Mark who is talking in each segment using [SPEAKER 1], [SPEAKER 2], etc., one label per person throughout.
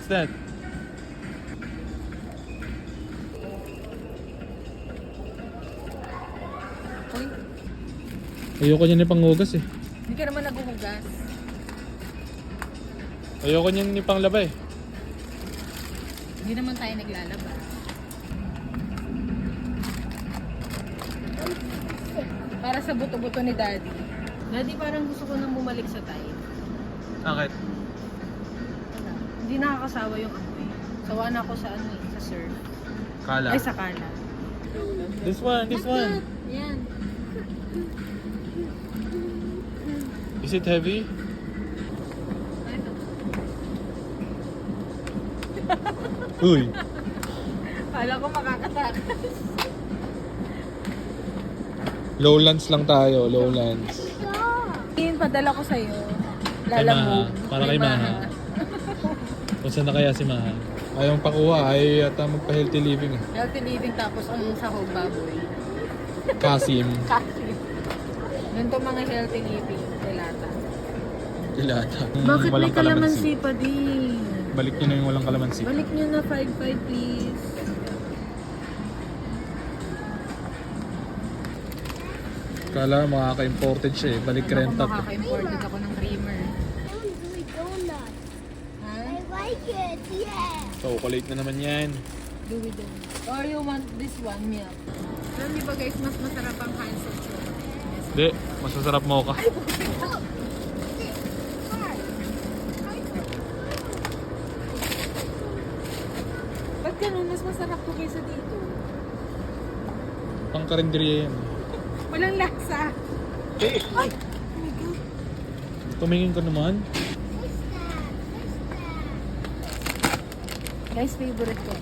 [SPEAKER 1] What's that?
[SPEAKER 2] Uy,
[SPEAKER 1] Ayoko niyan ni panghugas eh.
[SPEAKER 2] hindi ka naman naghuhugas.
[SPEAKER 1] Ayoko niyan ni panglaba eh.
[SPEAKER 2] Hindi naman tayo naglalaba. Para sa buto-buto ni Daddy. Daddy, parang gusto ko nang bumalik sa Thai.
[SPEAKER 1] Bakit?
[SPEAKER 2] Wala. Hindi nakakasawa yung amoy. Sawa na ako sa ano eh, sa surf.
[SPEAKER 1] Kala.
[SPEAKER 2] Ay, sa kala.
[SPEAKER 1] This one.
[SPEAKER 2] Yan.
[SPEAKER 1] Is it heavy?
[SPEAKER 2] Ito.
[SPEAKER 1] Uy.
[SPEAKER 2] Kala ko makakatakas.
[SPEAKER 1] Lowlands lang tayo, lowlands.
[SPEAKER 2] Yung padala ko sa'yo.
[SPEAKER 1] Kay Maha.
[SPEAKER 2] Lalamove.
[SPEAKER 1] Para kay Maha. Kung saan na kaya si Maha? Ayaw pakuha, ay yata magpa-healthy living eh.
[SPEAKER 2] Healthy living tapos ang sahog baboy.
[SPEAKER 1] Kasim.
[SPEAKER 2] Kasi. Ganito mga healthy living. Delata.
[SPEAKER 1] Dilata.
[SPEAKER 2] Bakit may
[SPEAKER 1] Walang
[SPEAKER 2] kalamansi pa din?
[SPEAKER 1] Balik nyo na yung walang kalamansi.
[SPEAKER 2] Balik nyo na 5-5 please.
[SPEAKER 1] Kala makaka-imported siya eh. Balik
[SPEAKER 2] Ako
[SPEAKER 1] rent up.
[SPEAKER 2] makaka-imported ako ng creamer.
[SPEAKER 3] Gooey donut.
[SPEAKER 2] Ha?
[SPEAKER 3] I like it. Yeah.
[SPEAKER 1] Chocolate na naman yan.
[SPEAKER 2] Do we do? Or you want this one milk? Alam niyo ba guys, mas masarap ang Hansel chocolate.
[SPEAKER 1] Hindi, masasarap mo ka.
[SPEAKER 2] Ba't ganun? Mas masarap to kaysa dito.
[SPEAKER 1] Pang karinderiya yan.
[SPEAKER 2] Walang lasa.
[SPEAKER 1] Eh,
[SPEAKER 2] Ay! Oh my God.
[SPEAKER 1] tumingin ka naman.
[SPEAKER 2] Guys, favorite ko.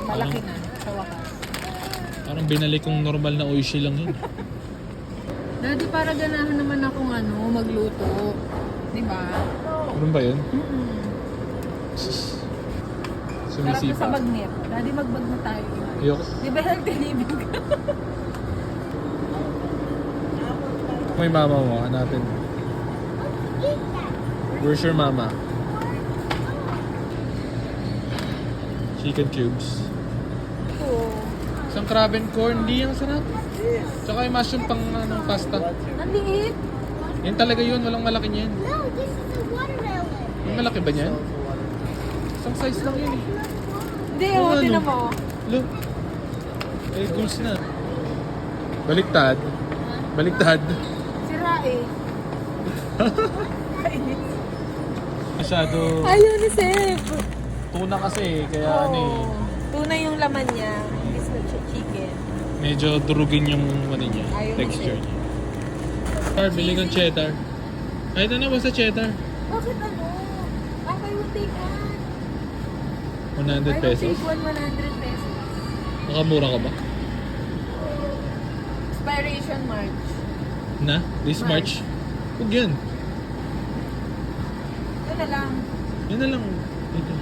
[SPEAKER 2] Malaki na sa wakas.
[SPEAKER 1] Parang binalik kong normal na oishi lang yun.
[SPEAKER 2] Daddy, para ganahan naman akong magluto. Di ba?
[SPEAKER 1] Ano ba yun?
[SPEAKER 2] Sarap na sa
[SPEAKER 1] Sumisipa.
[SPEAKER 2] bagnet. Daddy, magbag na tayo.
[SPEAKER 1] Ayoko.
[SPEAKER 2] Di ba healthy living ka?
[SPEAKER 1] May mama mo, hanapin. Where's your mama? Chicken cubes.
[SPEAKER 2] Oo.
[SPEAKER 1] Isang crab and corn, hindi yung sarap. Tsaka yung mushroom pang pasta.
[SPEAKER 2] Ang liit.
[SPEAKER 1] Yan talaga yun, walang malaki niyan.
[SPEAKER 3] No, this is a watermelon.
[SPEAKER 1] Yung malaki ba niyan? Isang size lang yun eh.
[SPEAKER 2] Hindi,
[SPEAKER 1] Oo, ano?
[SPEAKER 2] tinan mo.
[SPEAKER 1] Look. Eh, goals na. Baliktad. Baliktad.
[SPEAKER 2] Sira eh.
[SPEAKER 1] Masyado
[SPEAKER 2] Ayaw ni Seb.
[SPEAKER 1] tuna kasi, kaya ano eh.
[SPEAKER 2] Tuna yung laman niya. Hindi sa chicken.
[SPEAKER 1] Medyo durugin yung niya,
[SPEAKER 2] Ayaw
[SPEAKER 1] texture
[SPEAKER 2] kasi.
[SPEAKER 1] niya. Cheddar, bili ng cheddar. Kahit ano basta cheddar.
[SPEAKER 2] Bakit ano? I will take one.
[SPEAKER 1] 100
[SPEAKER 2] I will
[SPEAKER 1] pesos.
[SPEAKER 2] take one 100 pesos.
[SPEAKER 1] Makamura ka ba?
[SPEAKER 2] Expiration March.
[SPEAKER 1] Na? This March? Huwag yan.
[SPEAKER 2] Ito na lang.
[SPEAKER 1] Yan na lang. Ito.